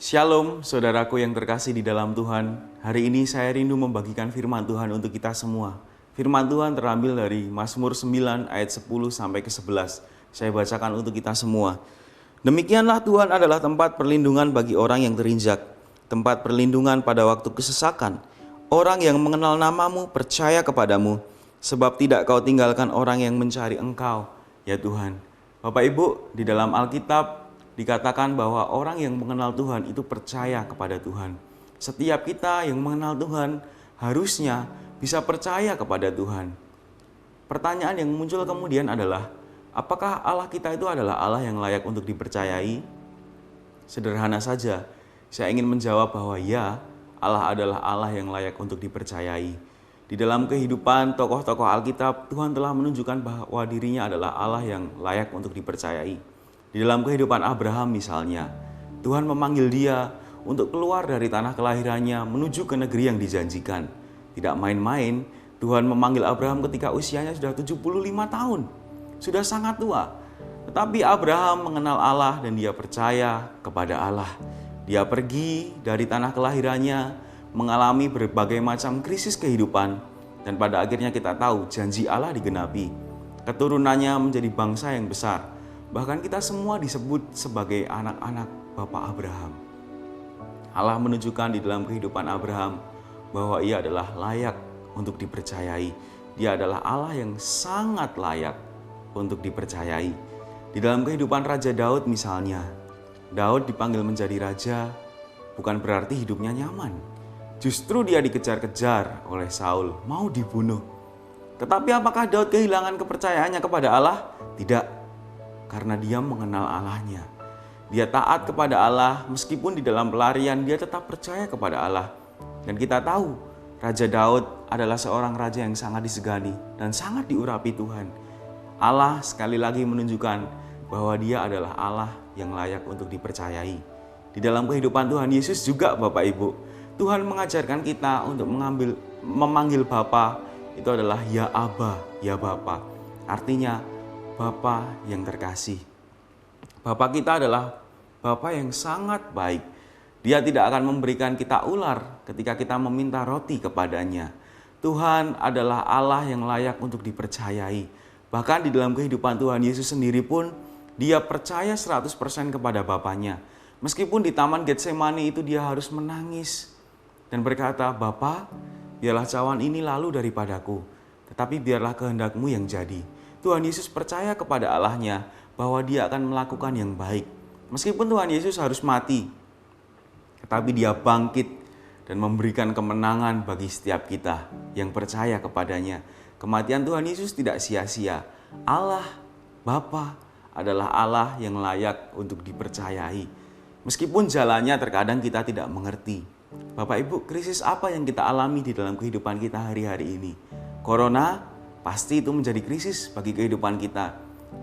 Shalom, saudaraku yang terkasih di dalam Tuhan. Hari ini saya rindu membagikan firman Tuhan untuk kita semua. Firman Tuhan terambil dari Mazmur 9 ayat 10 sampai ke 11. Saya bacakan untuk kita semua. Demikianlah Tuhan adalah tempat perlindungan bagi orang yang terinjak, tempat perlindungan pada waktu kesesakan. Orang yang mengenal namamu percaya kepadamu, sebab tidak kau tinggalkan orang yang mencari Engkau, ya Tuhan. Bapak Ibu, di dalam Alkitab dikatakan bahwa orang yang mengenal Tuhan itu percaya kepada Tuhan. Setiap kita yang mengenal Tuhan harusnya bisa percaya kepada Tuhan. Pertanyaan yang muncul kemudian adalah, apakah Allah kita itu adalah Allah yang layak untuk dipercayai? Sederhana saja, saya ingin menjawab bahwa ya, Allah adalah Allah yang layak untuk dipercayai. Di dalam kehidupan tokoh-tokoh Alkitab, Tuhan telah menunjukkan bahwa dirinya adalah Allah yang layak untuk dipercayai. Di dalam kehidupan Abraham misalnya, Tuhan memanggil dia untuk keluar dari tanah kelahirannya menuju ke negeri yang dijanjikan. Tidak main-main, Tuhan memanggil Abraham ketika usianya sudah 75 tahun. Sudah sangat tua. Tetapi Abraham mengenal Allah dan dia percaya kepada Allah. Dia pergi dari tanah kelahirannya, mengalami berbagai macam krisis kehidupan. Dan pada akhirnya kita tahu janji Allah digenapi. Keturunannya menjadi bangsa yang besar. Bahkan kita semua disebut sebagai anak-anak Bapak Abraham. Allah menunjukkan di dalam kehidupan Abraham bahwa ia adalah layak untuk dipercayai. Dia adalah Allah yang sangat layak untuk dipercayai. Di dalam kehidupan Raja Daud misalnya, Daud dipanggil menjadi raja bukan berarti hidupnya nyaman. Justru dia dikejar-kejar oleh Saul, mau dibunuh. Tetapi apakah Daud kehilangan kepercayaannya kepada Allah? Tidak. Karena dia mengenal Allahnya. Dia taat kepada Allah, meskipun di dalam pelarian dia tetap percaya kepada Allah. Dan kita tahu, Raja Daud adalah seorang raja yang sangat disegani dan sangat diurapi Tuhan. Allah sekali lagi menunjukkan bahwa dia adalah Allah yang layak untuk dipercayai. Di dalam kehidupan Tuhan Yesus juga Bapak Ibu, Tuhan mengajarkan kita untuk memanggil Bapa itu adalah ya Aba, ya Bapa. Artinya Bapa yang terkasih. Bapa kita adalah Bapa yang sangat baik. Dia tidak akan memberikan kita ular ketika kita meminta roti kepadanya. Tuhan adalah Allah yang layak untuk dipercayai. Bahkan di dalam kehidupan Tuhan Yesus sendiri pun, dia percaya 100% kepada Bapanya. Meskipun di Taman Getsemani itu dia harus menangis dan berkata, Bapa, biarlah cawan ini lalu daripadaku, tetapi biarlah kehendak-Mu yang jadi. Tuhan Yesus percaya kepada Allahnya bahwa dia akan melakukan yang baik. Meskipun Tuhan Yesus harus mati, tetapi dia bangkit dan memberikan kemenangan bagi setiap kita yang percaya kepadanya. Kematian Tuhan Yesus tidak sia-sia. Allah, Bapa, adalah Allah yang layak untuk dipercayai. Meskipun jalannya terkadang kita tidak mengerti. Bapak Ibu, krisis apa yang kita alami di dalam kehidupan kita hari-hari ini? Corona, pasti itu menjadi krisis bagi kehidupan kita.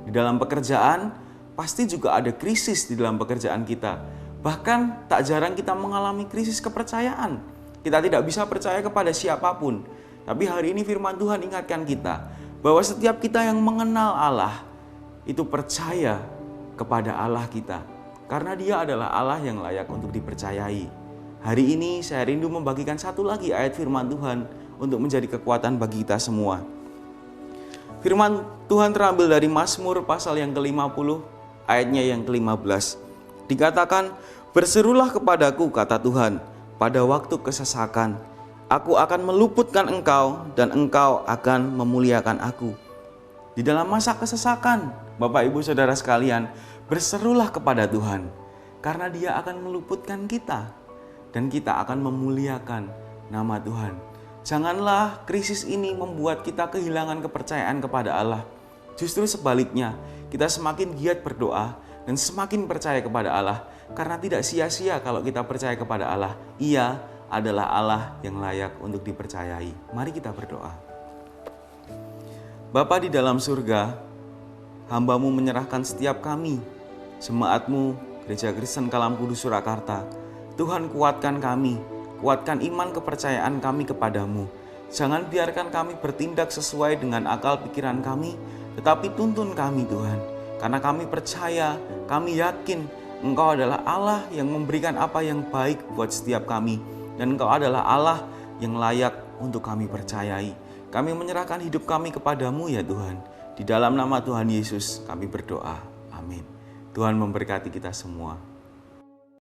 Di dalam pekerjaan, pasti juga ada krisis di dalam pekerjaan kita. Bahkan tak jarang kita mengalami krisis kepercayaan. Kita tidak bisa percaya kepada siapapun. Tapi hari ini firman Tuhan ingatkan kita bahwa setiap kita yang mengenal Allah itu percaya kepada Allah kita. Karena dia adalah Allah yang layak untuk dipercayai. Hari ini saya rindu membagikan satu lagi ayat firman Tuhan untuk menjadi kekuatan bagi kita semua. Firman Tuhan terambil dari Mazmur pasal yang ke-50, ayatnya yang ke-15. Dikatakan, berserulah kepadaku, kata Tuhan, pada waktu kesesakan. Aku akan meluputkan engkau dan engkau akan memuliakan aku. Di dalam masa kesesakan, Bapak Ibu Saudara sekalian, berserulah kepada Tuhan. Karena dia akan meluputkan kita dan kita akan memuliakan nama Tuhan. Janganlah krisis ini membuat kita kehilangan kepercayaan kepada Allah. Justru sebaliknya, kita semakin giat berdoa dan semakin percaya kepada Allah. Karena tidak sia-sia kalau kita percaya kepada Allah. Ia adalah Allah yang layak untuk dipercayai. Mari kita berdoa. Bapa di dalam surga, hamba-Mu menyerahkan setiap kami, jemaat-Mu, Gereja Kristen Kalam Kudus Surakarta. Tuhan kuatkan kami. Kuatkan iman kepercayaan kami kepadamu. Jangan biarkan kami bertindak sesuai dengan akal pikiran kami, tetapi tuntun kami Tuhan. Karena kami percaya, kami yakin Engkau adalah Allah yang memberikan apa yang baik buat setiap kami. Dan Engkau adalah Allah yang layak untuk kami percayai. Kami menyerahkan hidup kami kepadamu ya Tuhan. Di dalam nama Tuhan Yesus kami berdoa. Amin. Tuhan memberkati kita semua.